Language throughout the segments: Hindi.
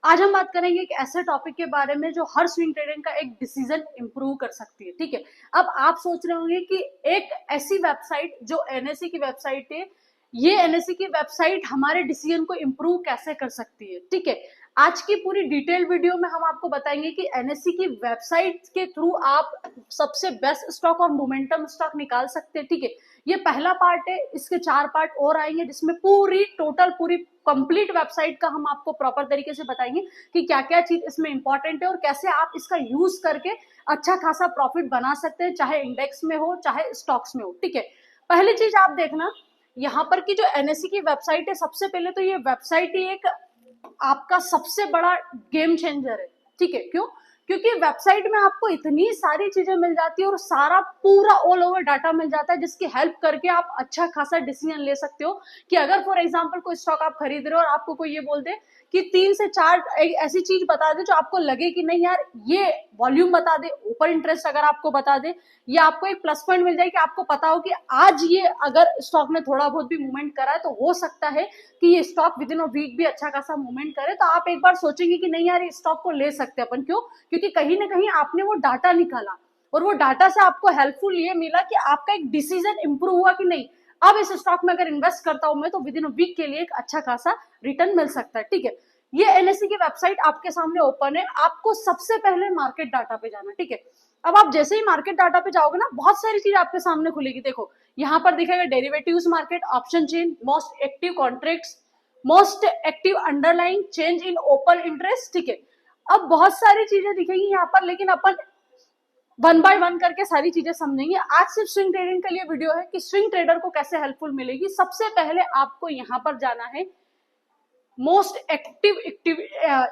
आज हम बात करेंगे एक ऐसे टॉपिक के बारे में जो हर स्विंग ट्रेडर का एक डिसीजन इंप्रूव कर सकती है। ठीक है, अब आप सोच रहे होंगे कि एक ऐसी वेबसाइट जो एनएससी की वेबसाइट है, ये एनएससी की वेबसाइट हमारे डिसीजन को इंप्रूव कैसे कर सकती है। ठीक है, आज की पूरी डिटेल वीडियो में हम आपको बताएंगे कि एनएससी की वेबसाइट के थ्रू आप सबसे बेस्ट स्टॉक और मोमेंटम स्टॉक निकाल सकते हैं। ठीक है, ये पहला पार्ट है, इसके 4 पार्ट और आएंगे जिसमें पूरी कंप्लीट वेबसाइट का हम आपको प्रॉपर तरीके से बताएंगे कि क्या क्या चीज इसमें इंपॉर्टेंट है और कैसे आप इसका यूज करके अच्छा खासा प्रॉफिट बना सकते हैं, चाहे इंडेक्स में हो चाहे स्टॉक्स में हो। ठीक है, पहली चीज आप देखना, यहाँ पर की जो एनएससी की वेबसाइट है, सबसे पहले तो ये वेबसाइट ही एक आपका सबसे बड़ा गेम चेंजर है। ठीक है, क्यों? क्योंकि वेबसाइट में आपको इतनी सारी चीजें मिल जाती है और सारा पूरा ऑल ओवर डाटा मिल जाता है जिसकी हेल्प करके आप अच्छा खासा डिसीजन ले सकते हो कि अगर फॉर एग्जांपल कोई स्टॉक आप खरीद रहे हो और आपको कोई ये बोल दे कि 3 से 4 ऐसी चीज बता दे जो आपको लगे कि नहीं यार, ये वॉल्यूम बता दे, ओपन इंटरेस्ट अगर आपको बता दे, या आपको एक प्लस पॉइंट मिल जाए कि आपको पता हो कि आज ये अगर स्टॉक में थोड़ा बहुत भी मूवमेंट करा है तो हो सकता है कि ये stock within a week भी अच्छा खासा मूवमेंट करे, तो आप एक बार सोचेंगे कि नहीं यार, इस स्टॉक को ले सकते हैं अपन। क्यों? क्योंकि कहीं ना कहीं आपने वो डाटा निकाला और वो डाटा से आपको हेल्पफुल ये मिला कि आपका एक डिसीजन इंप्रूव हुआ कि नहीं, अब इस स्टॉक में अगर इन्वेस्ट करता हूं मैं तो विद इन अ वीक के लिए एक अच्छा खासा रिटर्न मिल सकता है। ठीक है, ये एनएससी की वेबसाइट आपके सामने ओपन है। आपको सबसे पहले मार्केट डाटा पे जाना। ठीक है, अब आप जैसे ही मार्केट डाटा पे जाओगे ना, बहुत सारी चीज आपके सामने खुलेगी। देखो, यहाँ पर दिखेगा derivatives market, option chain, most active contracts, most active underline, change in open interest. ठीक है, अब बहुत सारी चीजें दिखेगी यहाँ पर, लेकिन अपन वन बाय वन करके सारी चीजें समझेंगे। आज सिर्फ स्विंग ट्रेडिंग के लिए वीडियो है कि स्विंग ट्रेडर को कैसे हेल्पफुल मिलेगी। सबसे पहले आपको यहाँ पर जाना है मोस्ट एक्टिव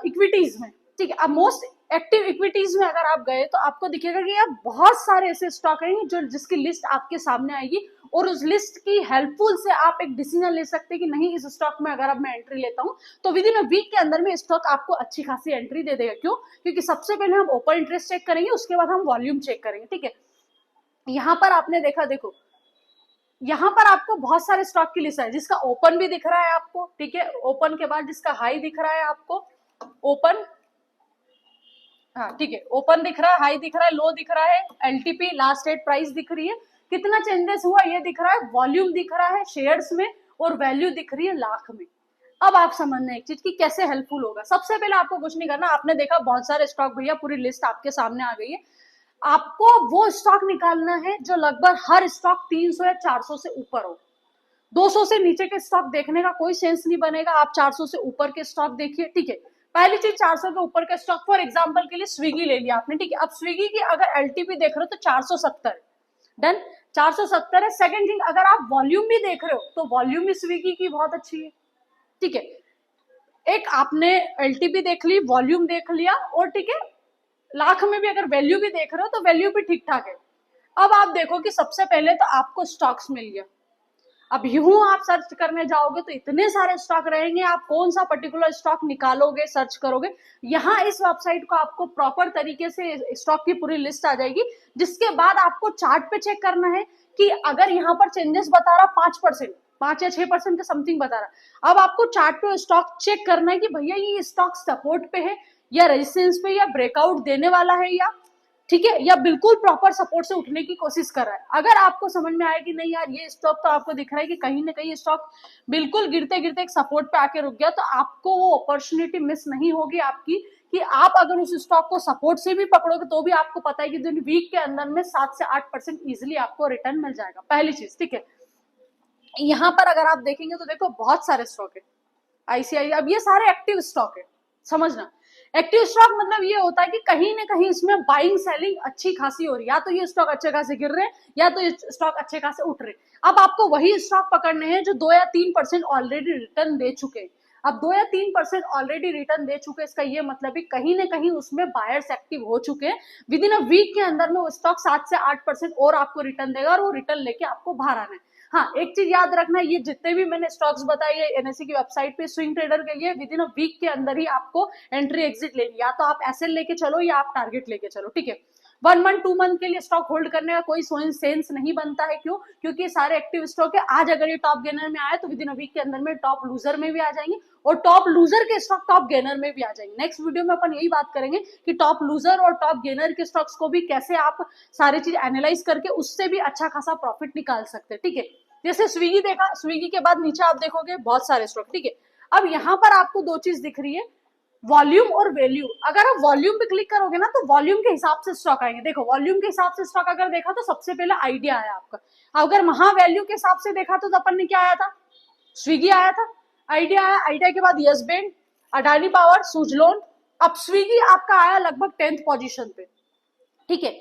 इक्विटीज में। ठीक है, अब मोस्ट एक्टिव इक्विटीज में अगर आप गए तो आपको दिखेगा कि यार बहुत सारे ऐसे स्टॉक हैं जो जिसकी लिस्ट आपके सामने आएगी और उस लिस्ट की हेल्पफुल से आप एक डिसीजन ले सकते हैं कि नहीं, इस स्टॉक में अगर अब मैं एंट्री लेता हूं तो विद इन अ वीक के अंदर में स्टॉक आपको अच्छी खासी एंट्री दे देगा। क्यों? क्योंकि सबसे पहले हम ओपन इंटरेस्ट चेक करेंगे, उसके बाद हम वॉल्यूम चेक करेंगे। ठीक है, यहां पर आपने देखा, देखो यहाँ पर आपको बहुत सारे स्टॉक की लिस्ट है जिसका ओपन भी दिख रहा है आपको। ठीक है, ओपन के बाद जिसका हाई दिख रहा है आपको, ओपन, हाँ ठीक है, ओपन दिख रहा है, हाई दिख रहा है, लो दिख रहा है, एलटीपी लास्ट डेट प्राइस दिख रही है, कितना चेंजेस हुआ ये दिख रहा है, वॉल्यूम दिख रहा है शेयर्स में, और वैल्यू दिख रही है लाख में। अब आप समझना एक चीज की कैसे हेल्पफुल होगा। सबसे पहले आपको कुछ नहीं करना, आपने देखा बहुत सारे स्टॉक, भैया पूरी लिस्ट आपके सामने आ गई है। आपको वो स्टॉक निकालना है जो लगभग हर स्टॉक 300 या 400 से ऊपर हो। 200 से नीचे के स्टॉक देखने का कोई सेंस नहीं बनेगा, आप 400 से ऊपर के स्टॉक देखिए। ठीक है, पहली चीज 400 के ऊपर के स्टॉक, फॉर एग्जांपल के लिए स्विगी ले लिया आपने। ठीक है, अब स्विगी की अगर एलटीपी देख रहे हो तो 470, डन, 470 है। सेकंड थिंग, अगर आप वॉल्यूम भी देख रहे हो तो वॉल्यूम भी स्विगी की बहुत अच्छी है। ठीक है, एक आपने एलटीपी देख ली, वॉल्यूम देख लिया, और ठीक है लाख में भी अगर वैल्यू भी देख रहे हो तो वैल्यू भी ठीक ठाक है। अब आप देखो कि सबसे पहले तो आपको स्टॉक्स मिल गया। अब यूं आप सर्च करने जाओगे तो इतने सारे स्टॉक रहेंगे, आप कौन सा पर्टिकुलर स्टॉक निकालोगे, सर्च करोगे। यहाँ इस वेबसाइट को आपको प्रॉपर तरीके से स्टॉक की पूरी लिस्ट आ जाएगी, जिसके बाद आपको चार्ट पे चेक करना है कि अगर यहाँ पर चेंजेस बता रहा 5%, 5 या 6% के समथिंग बता रहा, अब आपको चार्ट पे स्टॉक चेक करना है कि भैया ये स्टॉक सपोर्ट पे है या रेजिस्टेंस पे या ब्रेकआउट देने वाला है, या ठीक है, या बिल्कुल प्रॉपर सपोर्ट से उठने की कोशिश कर रहा है। अगर आपको समझ में आए कि नहीं यार, ये स्टॉक तो आपको दिख रहा है कि कहीं ना कहीं स्टॉक बिल्कुल गिरते गिरते एक सपोर्ट पे आके रुक गया, तो आपको वो अपॉर्चुनिटी मिस नहीं होगी आपकी कि आप अगर उस स्टॉक को सपोर्ट से भी पकड़ोगे तो भी आपको पता है कि दिन वीक के अंदर में 7 से 8% इजिली आपको रिटर्न मिल जाएगा। पहली चीज, ठीक है, यहाँ पर अगर आप देखेंगे तो देखो बहुत सारे स्टॉक है आईसीआई, अब ये सारे एक्टिव स्टॉक है। समझना, एक्टिव स्टॉक मतलब ये होता है कि कहीं ना कहीं इसमें बाइंग सेलिंग अच्छी खासी हो रही है, या तो ये स्टॉक अच्छे खासे गिर रहे हैं या तो ये स्टॉक अच्छे खासे उठ रहे हैं। अब आपको वही स्टॉक पकड़ने हैं जो 2 या 3% ऑलरेडी रिटर्न दे चुके हैं। अब 2 या 3% ऑलरेडी रिटर्न दे चुके, इसका ये मतलब है कहीं ना कहीं उसमें बायर्स एक्टिव हो चुके हैं। विद इन अ वीक के अंदर में वो स्टॉक 7 से 8% और आपको रिटर्न देगा और वो रिटर्न लेके आपको बाहर आना है। हाँ, एक चीज याद रखना, ये जितने भी मैंने स्टॉक्स बताए है एनएससी की वेबसाइट पे स्विंग ट्रेडर के लिए विद इन अ वीक के अंदर ही आपको एंट्री एग्जिट लेनी, या तो आप एसएल लेके चलो या आप टारगेट लेके चलो। ठीक है, 1 मंथ 2 मंथ के लिए स्टॉक होल्ड करने का कोई सेंस नहीं बनता है। क्यों? क्योंकि सारे एक्टिव स्टॉक है। आज अगर ये टॉप गेनर में आया तो विद इन अ वीक के अंदर में टॉप लूजर में भी आ जाएंगे और टॉप लूजर के स्टॉक टॉप गेनर में भी आ जाएंगे। नेक्स्ट वीडियो में अपन यही बात करेंगे कि टॉप लूजर और टॉप गेनर के स्टॉक्स को भी कैसे आप सारी चीज एनालाइज करके उससे भी अच्छा खासा प्रॉफिट निकाल सकते हैं। ठीक है, जैसे स्विगी देखा, स्विगी के बाद नीचे आप देखोगे बहुत सारे स्टॉक। ठीक है, अब यहाँ पर आपको दो चीज दिख रही है, वॉल्यूम और वैल्यू। अगर आप वॉल्यूम पे क्लिक करोगे ना तो वॉल्यूम के हिसाब से स्टॉक आएंगे। देखो वॉल्यूम के हिसाब से स्टॉक अगर देखा तो सबसे पहले आइडिया आया आपका। अगर वहां वैल्यू के हिसाब से देखा तो अपन ने क्या आया था, स्विगी आया था, आइडिया आया, आइडिया के बाद yes bank, Adani power, Suzlon, अब स्विगी आपका आया लगभग 10th पोजीशन पे। ठीक है,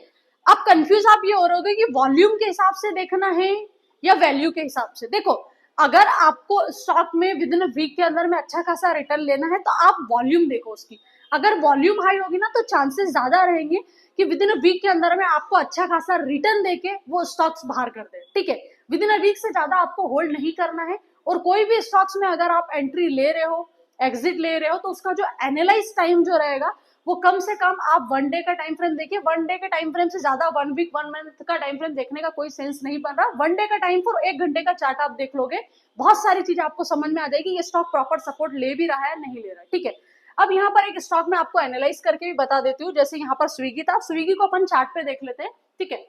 अब कंफ्यूज आप ये हो रहे होगे कि वॉल्यूम के हिसाब से देखना है या वैल्यू के हिसाब से। देखो अगर आपको स्टॉक में विद इन वीक के अंदर में अच्छा खासा रिटर्न लेना है तो आप वॉल्यूम देखो उसकी। अगर वॉल्यूम हाई होगी ना तो चांसेस ज्यादा रहेंगे कि विद इन वीक के अंदर में आपको अच्छा खासा रिटर्न देके वो स्टॉक्स बाहर कर दे। ठीक है, विद इन वीक से ज्यादा आपको होल्ड नहीं करना है। और कोई भी स्टॉक्स में अगर आप एंट्री ले रहे हो, एग्जिट ले रहे हो, तो उसका जो एनालाइज टाइम जो रहेगा वो कम से कम आप 1 डे का टाइम फ्रेम देखिए। 1 डे के टाइम फ्रेम से ज्यादा 1 वीक 1 मंथ का टाइम फ्रेम देखने का कोई सेंस नहीं बन रहा। 1 डे का टाइम फॉर 1 घंटे का चार्ट आप देख लोगे, बहुत सारी चीजें आपको समझ में आ जाएगी ये स्टॉक प्रॉपर सपोर्ट ले भी रहा है नहीं ले रहा है। ठीक है, अब यहाँ पर एक स्टॉक में आपको एनालाइज करके भी बता देती हूँ। जैसे यहाँ पर स्विगी था, स्विगी को अपन चार्ट पे देख लेते हैं। ठीक है,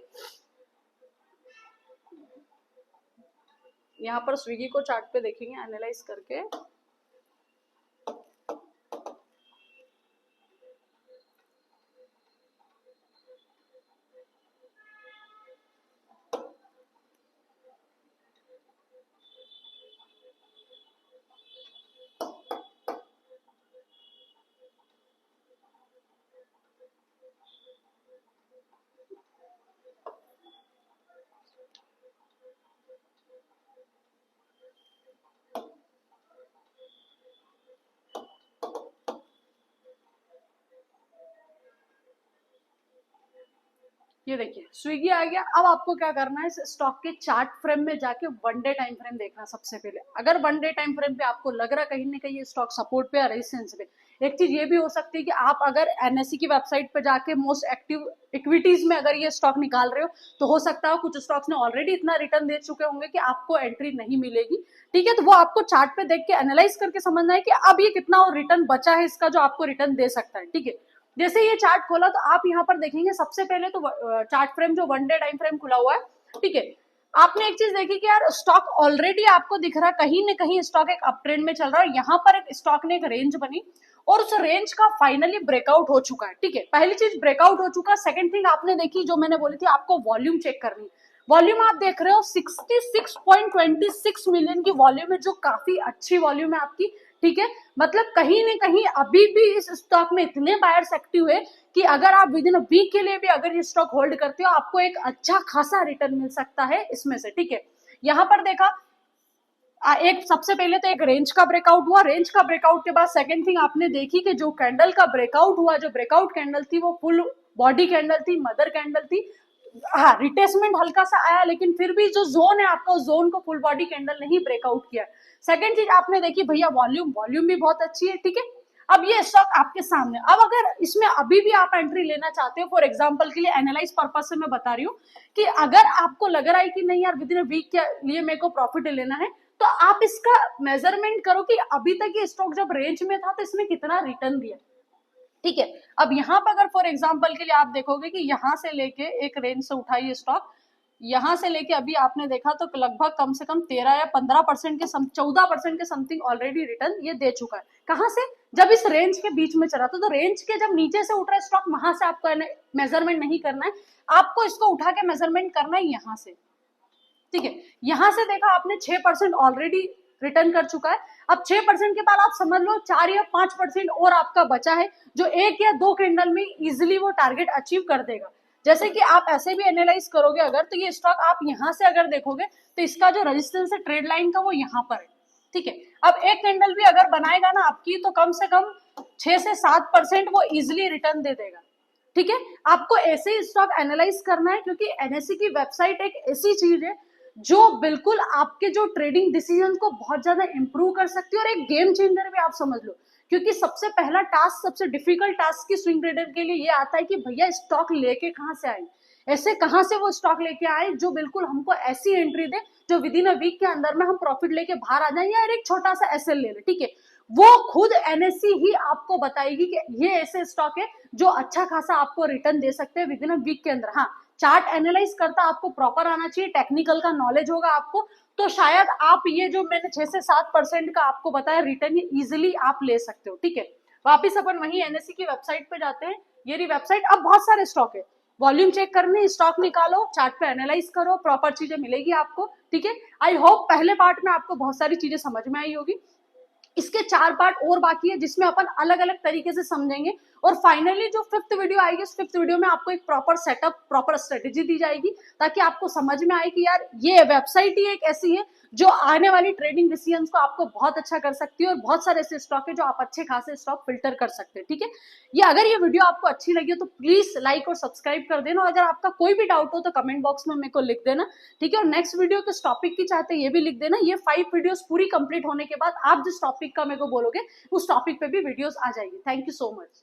यहाँ पर स्विगी को चार्ट पे देखेंगे एनालाइज करके। ये देखिए स्विगी आ गया। अब आपको क्या करना है, इस स्टॉक के चार्ट फ्रेम में जाके 1 डे टाइम फ्रेम देखना सबसे पहले। अगर 1 डे टाइम फ्रेम पे आपको लग रहा कहीं ना कहीं ये स्टॉक सपोर्ट पे या रेजिस्टेंस पे, एक चीज ये भी हो सकती है कि आप अगर एनएससी की वेबसाइट पे जाके मोस्ट एक्टिव इक्विटीज में अगर ये स्टॉक निकाल रहे हो तो हो सकता है कुछ स्टॉक्स ने ऑलरेडी इतना रिटर्न दे चुके होंगे कि आपको एंट्री नहीं मिलेगी। ठीक है, तो वो आपको चार्ट पे देख के एनालाइज करके समझना है कि अब ये कितना और रिटर्न बचा है इसका जो आपको रिटर्न दे सकता है। ठीक है, जैसे ये चार्ट खोला तो आप यहाँ पर देखेंगे सबसे पहले तो चार्ट फ्रेम जो 1 डे टाइम फ्रेम खुला हुआ है। ठीक है, आपने एक चीज देखी कि यार स्टॉक ऑलरेडी आपको दिख रहा है कहीं ना कहीं स्टॉक एक अप ट्रेंड में चल रहा है। यहाँ पर एक स्टॉक ने एक रेंज बनी और उस रेंज का फाइनली ब्रेकआउट हो चुका है। ठीक है, पहली चीज ब्रेकआउट हो चुका। सेकंड थिंग आपने देखी जो मैंने बोली थी आपको वॉल्यूम चेक करनी। वॉल्यूम आप देख रहे हो 66.26 मिलियन की वॉल्यूम है, जो काफी अच्छी वॉल्यूम है आपकी। ठीक है, मतलब कहीं ना कहीं अभी भी इस स्टॉक में इतने बायर्स एक्टिव है कि अगर आप विद इन अ वीक के लिए भी अगर ये स्टॉक होल्ड करते हो आपको एक अच्छा खासा रिटर्न मिल सकता है इसमें से। ठीक है, यहाँ पर देखा एक सबसे पहले तो एक रेंज का ब्रेकआउट हुआ। रेंज का ब्रेकआउट के बाद सेकंड थिंग आपने देखी कि जो कैंडल का ब्रेकआउट हुआ, जो ब्रेकआउट कैंडल थी वो फुल बॉडी कैंडल थी, मदर कैंडल थी। हाँ, रिटेसमेंट हल्का सा आया लेकिन फिर भी जो जोन है आपका उस जोन को फुल बॉडी कैंडल ने ही ब्रेकआउट किया। सेकंड चीज आपने देखी भैया वॉल्यूम भी बहुत अच्छी है। ठीक है, अब ये स्टॉक आपके सामने। अब अगर इसमें अभी भी आप एंट्री लेना चाहते हो, फॉर एग्जांपल के लिए एनालाइज पर्पस से मैं बता रही हूँ कि अगर आपको लग रहा है कि नहीं यार विद इन वीक के लिए मेरे को प्रॉफिट लेना है तो आप इसका मेजरमेंट करो कि अभी तक ये स्टॉक जब रेंज में था तो इसने कितना रिटर्न दिया। ठीक है, अब यहाँ पर अगर फॉर एग्जांपल के लिए आप देखोगे कि यहाँ से लेके एक रेंज से उठाई ये स्टॉक, यहाँ से लेके अभी आपने देखा तो लगभग कम से कम 13 या 15% के 14% के समथिंग ऑलरेडी रिटर्न ये दे चुका है। कहाँ से? जब इस रेंज के बीच में चला तो रेंज के जब नीचे से उठ रहा है स्टॉक वहां से आपको मेजरमेंट नहीं करना है, आपको इसको उठा के मेजरमेंट करना है यहाँ से। ठीक है, यहां से देखा आपने 6% ऑलरेडी रिटर्न कर चुका है। अब 6% के बाद आप समझ लो 4 या 5% और आपका बचा है जो 1 या 2 कैंडल में इजिली वो टारगेट अचीव कर देगा। जैसे कि आप ऐसे भी एनालाइज करोगे अगर तो ये स्टॉक आप यहां से अगर देखोगे तो इसका जो रेजिस्टेंस है ट्रेड लाइन का वो यहाँ पर है। ठीक है, अब एक कैंडल भी अगर बनाएगा ना आपकी तो कम से कम 6 से 7% वो इजिली रिटर्न दे देगा। ठीक है, आपको ऐसे ही स्टॉक एनालाइज करना है क्योंकि एनएससी की वेबसाइट एक ऐसी चीज है जो बिल्कुल आपके जो ट्रेडिंग डिसीजन को बहुत ज्यादा इंप्रूव कर सकती है और एक गेम चेंजर भी आप समझ लो। क्योंकि सबसे पहला टास्क, सबसे डिफिकल्ट टास्क की स्विंग ट्रेडर के लिए ये आता है कि भैया स्टॉक लेके कहाँ से आए, ऐसे कहाँ से वो स्टॉक लेके आए जो बिल्कुल हमको ऐसी एंट्री दे जो विद इन अ वीक के अंदर में हम प्रॉफिट लेके बाहर आ जाए, या एक छोटा सा एसएल ले ले, ठीक है। वो खुद एनएससी ही आपको बताएगी कि ये ऐसे स्टॉक है जो अच्छा खासा आपको रिटर्न दे सकते हैं विद इन अ वीक के अंदर। हाँ, चार्ट एनालाइज करता आपको प्रॉपर आना चाहिए, टेक्निकल का नॉलेज होगा आपको, तो शायद आप ये जो मैंने 6 से 7% का आपको बताया रिटर्न, ये इजिली आप ले सकते हो, ठीक है। वापिस अपन वही एनएससी की वेबसाइट पे जाते हैं। ये रही वेबसाइट। अब बहुत सारे स्टॉक है, वॉल्यूम चेक करने, स्टॉक निकालो, चार्ट पे एनालाइज करो, प्रॉपर चीजें मिलेगी आपको, ठीक है। आई होप पहले पार्ट में आपको बहुत सारी चीजें समझ में आई होगी। इसके 4 पार्ट और बाकी है जिसमें अपन अलग अलग तरीके से समझेंगे, और फाइनली जो 5th वीडियो आएगी, उस 5th वीडियो में आपको एक प्रॉपर सेटअप, प्रॉपर स्ट्रेटेजी दी जाएगी, ताकि आपको समझ में आए कि यार ये वेबसाइट ही एक ऐसी है जो आने वाली ट्रेडिंग डिसीजंस को आपको बहुत अच्छा कर सकती है, और बहुत सारे ऐसे स्टॉक है जो आप अच्छे खासे स्टॉक फिल्टर कर सकते हैं, ठीक है। ये अगर ये वीडियो आपको अच्छी लगी हो तो प्लीज लाइक और सब्सक्राइब कर देना, और अगर आपका कोई भी डाउट हो तो कमेंट बॉक्स में मेरे को लिख देना, ठीक है। और नेक्स्ट वीडियो किस टॉपिक की चाहते हैं ये भी लिख देना। ये 5 वीडियोस पूरी कंप्लीट होने के बाद आप जिस टॉपिक का मेरे को बोलोगे उस टॉपिक पे भी वीडियोस आ जाएगी। Thank you so much.